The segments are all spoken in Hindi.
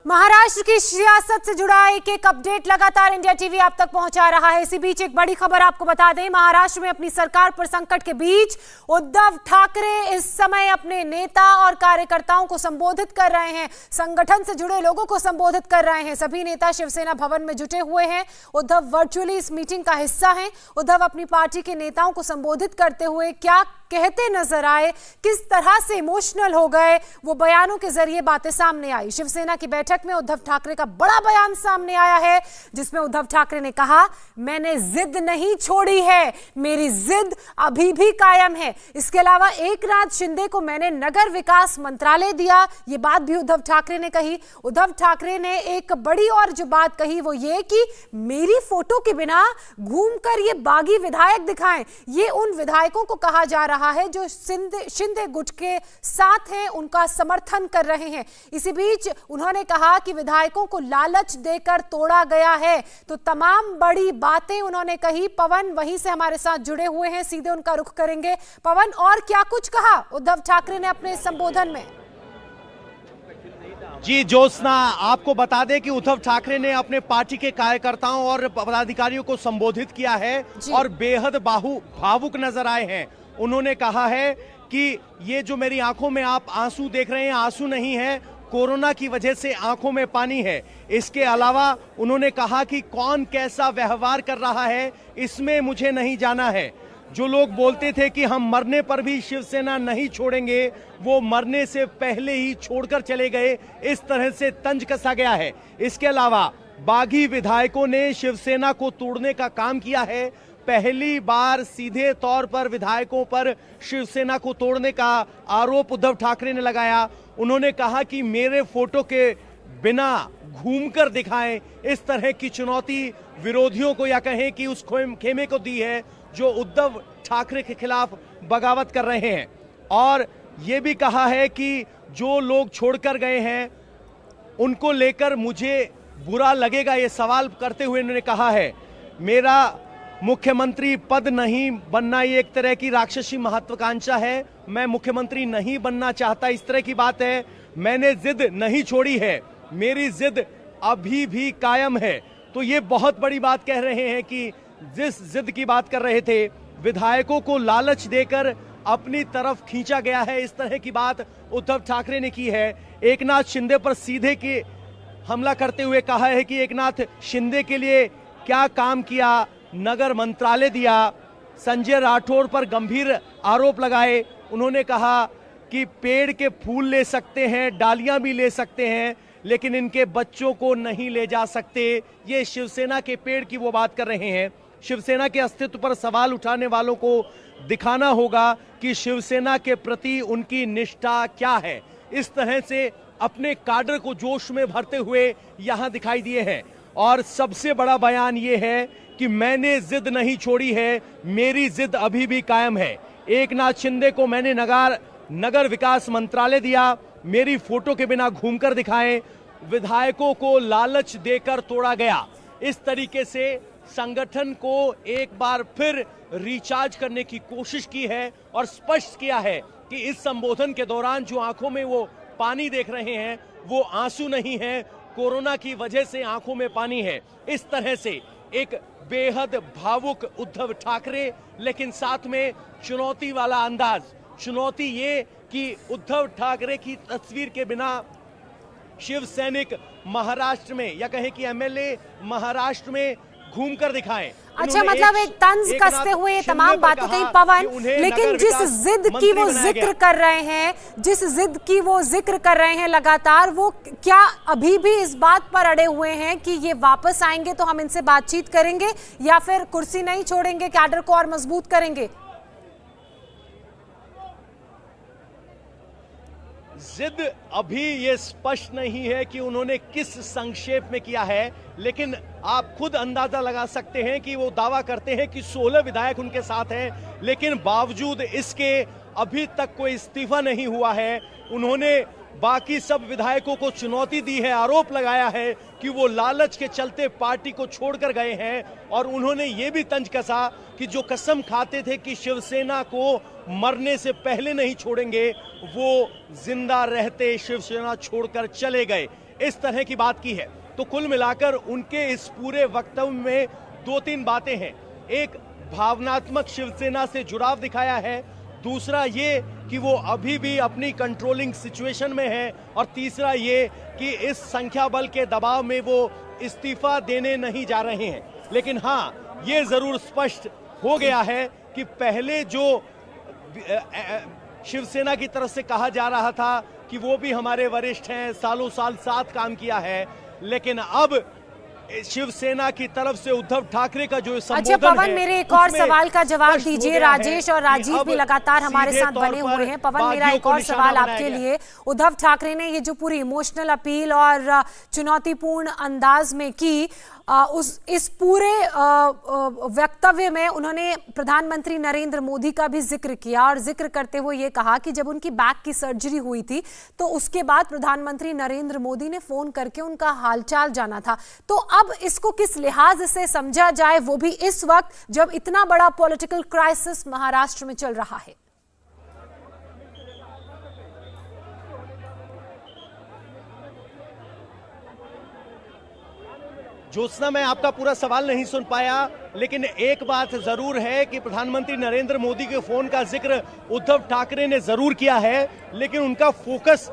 महाराष्ट्र की सियासत से जुड़ा एक अपडेट लगातार इंडिया टीवी आप तक पहुंचा रहा है। इसी बीच एक बड़ी खबर आपको बता दें, महाराष्ट्र में अपनी सरकार पर संकट के बीच उद्धव ठाकरे इस समय अपने नेता और कार्यकर्ताओं को संबोधित कर रहे हैं, संगठन से जुड़े लोगों को संबोधित कर रहे हैं। सभी नेता शिवसेना भवन में जुटे हुए हैं। उद्धव वर्चुअली इस मीटिंग का हिस्सा हैं। उद्धव अपनी पार्टी के नेताओं को संबोधित करते हुए क्या कहते नजर आए, किस तरह से इमोशनल हो गए, वो बयानों के जरिए बातें सामने आई। शिवसेना की बैठक में उद्धव ठाकरे का बड़ा बयान सामने आया है, जिसमें उद्धव ठाकरे ने कहा, मैंने जिद नहीं छोड़ी है, मेरी जिद अभी भी कायम है। इसके अलावा एकनाथ शिंदे को मैंने नगर विकास मंत्रालय दिया, ये बात भी उद्धव ठाकरे ने कही। उद्धव ठाकरे ने एक बड़ी और जो बात कही वो ये कि मेरी फोटो के बिना घूमकर ये बागी विधायक दिखाएं। ये उन विधायकों को कहा जा रहा है जो शिंदे गुट के साथ हैं, उनका समर्थन कर रहे हैं। इसी बीच उन्होंने कहा कि विधायकों को लालच देकर तोड़ा गया है। तो तमाम बड़ी बातें उन्होंने कही। पवन वहीं से हमारे साथ जुड़े हुए हैं, सीधे उनका रुख करेंगे। पवन, और क्या कुछ कहा उद्धव ठाकरे ने अपने संबोधन में? जी ज्योत्सना, आपको बता दें कि उद्धव ठाकरे ने अपने पार्टी के कार्यकर्ताओं और पदाधिकारियों को संबोधित किया है और बेहद भावुक नजर आए हैं। उन्होंने कहा है कि ये जो मेरी आंखों में आप आंसू देख रहे हैं, आंसू नहीं है, कोरोना की वजह से आंखों में पानी है। इसके अलावा उन्होंने कहा कि कौन कैसा व्यवहार कर रहा है इसमें मुझे नहीं जाना है। जो लोग बोलते थे कि हम मरने पर भी शिवसेना नहीं छोड़ेंगे, वो मरने से पहले ही छोड़कर चले गए। इस तरह से तंज कसा गया है। इसके अलावा बागी विधायकों ने शिवसेना को तोड़ने का काम किया है। पहली बार सीधे तौर पर विधायकों पर शिवसेना को तोड़ने का आरोप उद्धव ठाकरे ने लगाया। उन्होंने कहा कि मेरे फोटो के बिना घूमकर दिखाएं। इस तरह की चुनौती विरोधियों को या कहें कि उस खेमे को दी है जो उद्धव ठाकरे के खिलाफ बगावत कर रहे हैं। और ये भी कहा है कि जो लोग छोड़कर गए हैं उनको लेकर मुझे बुरा लगेगा, ये सवाल करते हुए उन्होंने कहा है, मेरा मुख्यमंत्री पद नहीं बनना ये एक तरह की राक्षसी महत्वाकांक्षा है, मैं मुख्यमंत्री नहीं बनना चाहता, इस तरह की बात है। मैंने जिद नहीं छोड़ी है, मेरी जिद अभी भी कायम है। तो ये बहुत बड़ी बात कह रहे हैं कि जिस जिद की बात कर रहे थे, विधायकों को लालच देकर अपनी तरफ खींचा गया है, इस तरह की बात उद्धव ठाकरे ने की है। एकनाथ शिंदे पर सीधे के हमला करते हुए कहा है कि एकनाथ शिंदे के लिए क्या काम किया, नगर मंत्रालय दिया। संजय राठौर पर गंभीर आरोप लगाए। उन्होंने कहा कि पेड़ के फूल ले सकते हैं, डालियां भी ले सकते हैं, लेकिन इनके बच्चों को नहीं ले जा सकते। ये शिवसेना के पेड़ की वो बात कर रहे हैं। शिवसेना के अस्तित्व पर सवाल उठाने वालों को दिखाना होगा कि शिवसेना के प्रति उनकी निष्ठा क्या है। इस तरह से अपने काडर को जोश में भरते हुए यहां दिखाई दिए हैं। और सबसे बड़ा बयान ये है कि मैंने जिद नहीं छोड़ी है, मेरी जिद अभी भी कायम है। एकनाथ शिंदे को मैंने नगर विकास मंत्रालय दिया, मेरी फोटो के बिना घूमकर दिखाएं। विधायकों को लालच देकर तोड़ा गया। इस तरीके से संगठन को एक बार फिर रिचार्ज करने की कोशिश की है और स्पष्ट किया है कि इस संबोधन के दौरान जो आंखों में वो पानी देख रहे हैं वो आंसू नहीं है, कोरोना की वजह से आंखों में पानी है। इस तरह से एक बेहद भावुक उद्धव ठाकरे, लेकिन साथ में चुनौती वाला अंदाज। चुनौती ये कि उद्धव ठाकरे की तस्वीर के बिना शिव सैनिक महाराष्ट्र में या कहें कि एमएलए महाराष्ट्र में घूमकर दिखाएं। अच्छा, मतलब एक तंज कसते हुए तमाम बातें कही पवन, लेकिन जिस जिद की वो जिक्र कर रहे हैं, जिस जिद की वो जिक्र कर रहे हैं लगातार, वो क्या अभी भी इस बात पर अड़े हुए हैं कि ये वापस आएंगे तो हम इनसे बातचीत करेंगे, या फिर कुर्सी नहीं छोड़ेंगे, कैडर को और मजबूत करेंगे? जिद अभी ये स्पष्ट नहीं है कि उन्होंने किस संक्षेप में किया है, लेकिन आप खुद अंदाजा लगा सकते हैं कि वो दावा करते हैं कि 16 विधायक उनके साथ हैं, लेकिन बावजूद इसके अभी तक कोई इस्तीफा नहीं हुआ है। उन्होंने बाकी सब विधायकों को चुनौती दी है, आरोप लगाया है कि वो लालच के चलते पार्टी को छोड़कर गए हैं। और उन्होंने ये भी तंज कसा कि जो कसम खाते थे कि शिवसेना को मरने से पहले नहीं छोड़ेंगे, वो जिंदा रहते शिवसेना छोड़कर चले गए। इस तरह की बात की है। तो कुल मिलाकर उनके इस पूरे वक्तव्य में दो तीन बातें हैं। एक, भावनात्मक शिवसेना से जुड़ाव दिखाया है। दूसरा ये कि वो अभी भी अपनी कंट्रोलिंग सिचुएशन में है। और तीसरा ये कि इस संख्या बल के दबाव में वो इस्तीफा देने नहीं जा रहे हैं। लेकिन हाँ, ये जरूर स्पष्ट हो गया है कि पहले जो शिवसेना की तरफ से कहा जा रहा था कि वो भी हमारे वरिष्ठ हैं, सालों साल साथ काम किया है, लेकिन अब शिवसेना की तरफ से उद्धव ठाकरे का जो संबोधन अच्छा पवन, है, मेरे एक और सवाल का जवाब दीजिए। राजेश और राजीव भी लगातार हमारे साथ बने हुए हैं। पवन, मेरा एक और सवाल आपके लिए। उद्धव ठाकरे ने ये जो पूरी इमोशनल अपील और चुनौतीपूर्ण अंदाज में की, इस पूरे वक्तव्य में उन्होंने प्रधानमंत्री नरेंद्र मोदी का भी जिक्र किया और जिक्र करते हुए ये कहा कि जब उनकी बैक की सर्जरी हुई थी तो उसके बाद प्रधानमंत्री नरेंद्र मोदी ने फोन करके उनका हालचाल जाना था। तो अब इसको किस लिहाज से समझा जाए, वो भी इस वक्त जब इतना बड़ा पॉलिटिकल क्राइसिस महाराष्ट्र में चल रहा है? ज्योत्सना, मैं आपका पूरा सवाल नहीं सुन पाया, लेकिन एक बात जरूर है कि प्रधानमंत्री नरेंद्र मोदी के फोन का जिक्र उद्धव ठाकरे ने जरूर किया है, लेकिन उनका फोकस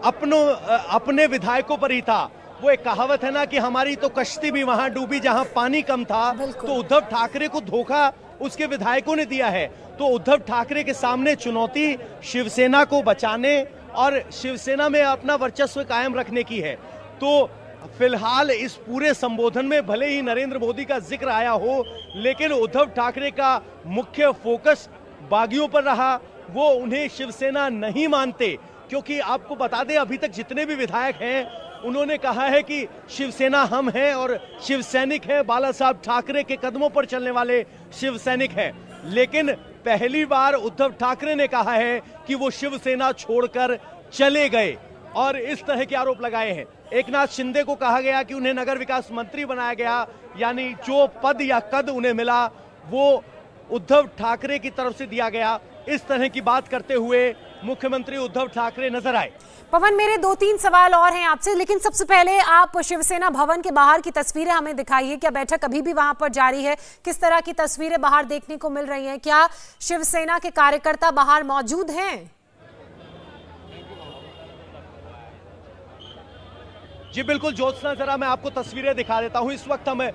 अपने विधायकों पर ही था। वो एक कहावत है ना कि हमारी तो कश्ती भी वहां डूबी जहां पानी कम था। तो उद्धव ठाकरे को धोखा उसके विधायकों ने दिया है। तो उद्धव ठाकरे के सामने चुनौती शिवसेना को बचाने और शिवसेना में अपना वर्चस्व कायम रखने की है। तो फिलहाल इस पूरे संबोधन में भले ही नरेंद्र मोदी का जिक्र आया हो, लेकिन उद्धव ठाकरे का मुख्य फोकस बागियों पर रहा। वो उन्हें शिवसेना नहीं मानते, क्योंकि आपको बता दें अभी तक जितने भी विधायक हैं उन्होंने कहा है कि शिवसेना हम हैं और शिव सैनिक हैं, बाला साहब ठाकरे के कदमों पर चलने वाले शिव सैनिक हैं। लेकिन पहली बार उद्धव ठाकरे ने कहा है कि वो शिवसेना छोड़कर चले गए और इस तरह के आरोप लगाए हैं। एकनाथ शिंदे को कहा गया कि उन्हें नगर विकास मंत्री बनाया गया, यानी जो पद या कद उन्हें मिला वो उद्धव ठाकरे की तरफ से दिया गया। इस तरह की बात करते हुए मुख्यमंत्री उद्धव ठाकरे नजर आए। पवन, मेरे 2-3 सवाल और हैं आपसे, लेकिन सबसे पहले आप शिवसेना भवन के बाहर की तस्वीरें हमें दिखाइए। क्या बैठक अभी भी वहां पर जारी है? किस तरह की तस्वीरें बाहर देखने को मिल रही हैं? क्या शिवसेना के कार्यकर्ता बाहर मौजूद हैं? जी बिल्कुल ज्योत्सना, जरा मैं आपको तस्वीरें दिखा देता हूं। इस वक्त हम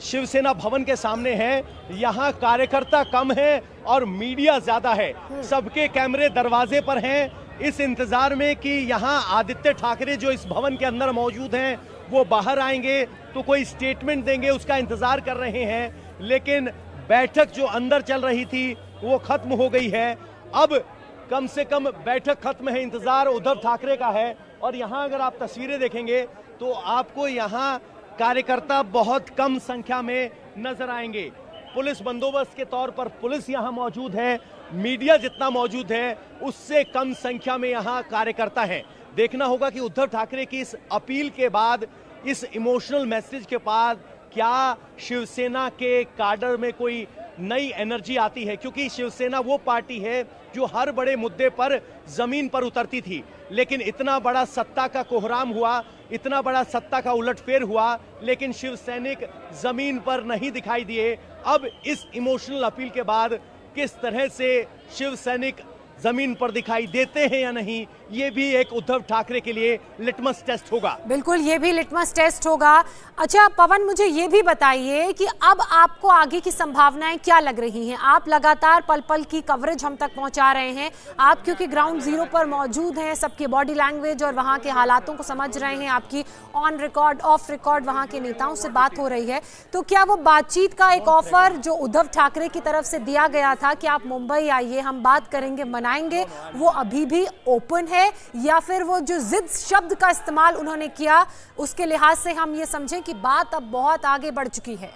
शिवसेना भवन के सामने हैं। यहाँ कार्यकर्ता कम है और मीडिया ज्यादा है। सबके कैमरे दरवाजे पर हैं इस इंतजार में कि यहाँ आदित्य ठाकरे जो इस भवन के अंदर मौजूद हैं वो बाहर आएंगे तो कोई स्टेटमेंट देंगे, उसका इंतजार कर रहे हैं। लेकिन बैठक जो अंदर चल रही थी वो खत्म हो गई है। अब कम से कम बैठक खत्म है, इंतजार उद्धव ठाकरे का है। और यहाँ अगर आप तस्वीरें देखेंगे तो आपको यहाँ कार्यकर्ता बहुत कम संख्या में नजर आएंगे। पुलिस बंदोबस्त के तौर पर पुलिस यहाँ मौजूद है, मीडिया जितना मौजूद है उससे कम संख्या में यहाँ कार्यकर्ता हैं। देखना होगा कि उद्धव ठाकरे की इस अपील के बाद, इस इमोशनल मैसेज के बाद क्या शिवसेना के काडर में कोई नई एनर्जी आती है, क्योंकि शिवसेना वो पार्टी है जो हर बड़े मुद्दे पर जमीन पर उतरती थी। लेकिन इतना बड़ा सत्ता का कोहराम हुआ, इतना बड़ा सत्ता का उलटफेर हुआ, लेकिन शिव सैनिक जमीन पर नहीं दिखाई दिए। अब इस इमोशनल अपील के बाद किस तरह से शिव सैनिक जमीन पर दिखाई देते हैं या नहीं, ये भी एक उद्धव ठाकरे के लिए लिटमस टेस्ट होगा। बिल्कुल, ये भी लिटमस टेस्ट होगा। अच्छा पवन, मुझे ये भी बताइए कि अब आपको आगे की संभावनाएं क्या लग रही हैं? आप लगातार पल पल की कवरेज हम तक पहुंचा रहे हैं। आप क्योंकि ग्राउंड जीरो पर मौजूद हैं, सबकी बॉडी लैंग्वेज और वहां के हालातों को समझ रहे हैं। आपकी ऑन रिकॉर्ड ऑफ रिकॉर्ड वहां के नेताओं से बात हो रही है। तो क्या वो बातचीत का एक ऑफर जो उद्धव ठाकरे की तरफ से दिया गया था कि आप मुंबई आइए, हम बात करेंगे, मनाएंगे, वो अभी भी ओपन है, या फिर वो जो जिद शब्द का इस्तेमाल उन्होंने किया उसके लिहाज से हम ये समझें कि बात अब बहुत आगे बढ़ चुकी है?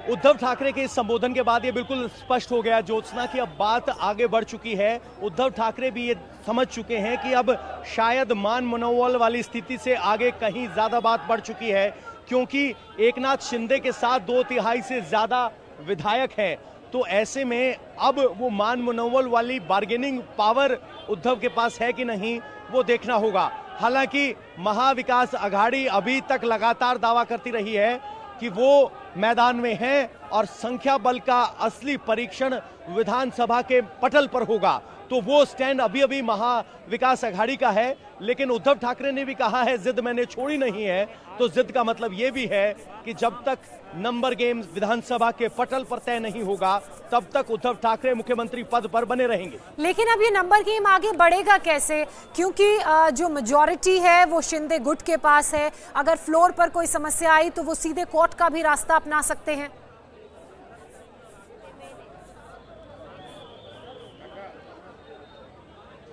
उद्धव ठाकरे के इस संबोधन के बाद ये बिल्कुल स्पष्ट हो गया ज्योत्सना कि अब बात आगे बढ़ चुकी है। उद्धव ठाकरे भी ये समझ चुके हैं कि अब शायद मान मनोबल वाली स्थिति से आगे कहीं ज्यादा बात बढ़ चुकी है, क्योंकि एकनाथ शिंदे के साथ 2/3 से ज्यादा विधायक हैं। तो ऐसे में अब वो मान मनोबल वाली बार्गेनिंग पावर उद्धव के पास है कि नहीं वो देखना होगा। हालांकि महाविकास आघाड़ी अभी तक लगातार दावा करती रही है कि वो मैदान में है और संख्या बल का असली परीक्षण विधानसभा के पटल पर होगा। तो वो स्टैंड अभी अभी महाविकास आघाड़ी का है, लेकिन उद्धव ठाकरे ने भी कहा है जिद मैंने छोड़ी नहीं है। तो जिद का मतलब ये भी है कि जब तक नंबर गेम विधानसभा के पटल पर तय नहीं होगा तब तक उद्धव ठाकरे मुख्यमंत्री पद पर बने रहेंगे। लेकिन अब ये नंबर गेम आगे बढ़ेगा कैसे, क्योंकि जो मेजॉरिटी है वो शिंदे गुट के पास है। अगर फ्लोर पर कोई समस्या आई तो वो सीधे कोर्ट का भी रास्ता अपना सकते हैं।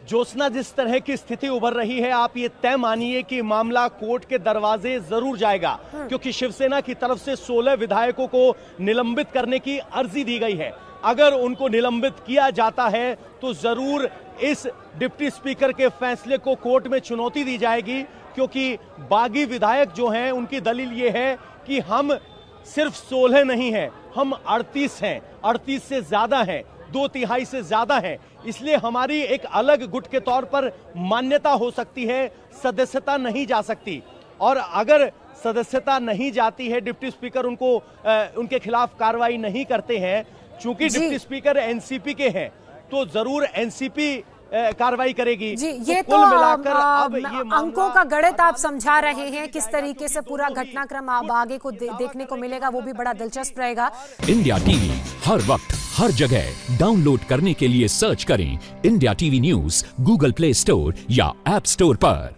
ज्योत्सना, जिस तरह की स्थिति उभर रही है, आप ये तय मानिए कि मामला कोर्ट के दरवाजे जरूर जाएगा, क्योंकि शिवसेना की तरफ से 16 विधायकों को निलंबित करने की अर्जी दी गई है। अगर उनको निलंबित किया जाता है तो जरूर इस डिप्टी स्पीकर के फैसले को कोर्ट में चुनौती दी जाएगी, क्योंकि बागी विधायक जो हैं उनकी दलील ये है कि हम सिर्फ 16 नहीं हैं, हम 38 हैं, 38 से ज्यादा हैं, 2/3 से ज्यादा है। इसलिए हमारी एक अलग गुट के तौर पर मान्यता हो सकती है, सदस्यता नहीं जा सकती। और अगर सदस्यता नहीं जाती है, डिप्टी स्पीकर उनके खिलाफ कार्रवाई नहीं करते हैं, चूंकि डिप्टी स्पीकर एनसीपी के हैं तो जरूर एनसीपी कार्रवाई करेगी। जी, ये तो मिलाकर अब ये अंकों का गणित आप समझा रहे हैं, किस तरीके से पूरा घटनाक्रम अब आगे को देखने को मिलेगा, वो भी बड़ा दिलचस्प रहेगा। इंडिया टीवी हर वक्त हर जगह डाउनलोड करने के लिए सर्च करें India TV news Google play store या ऐप स्टोर पर।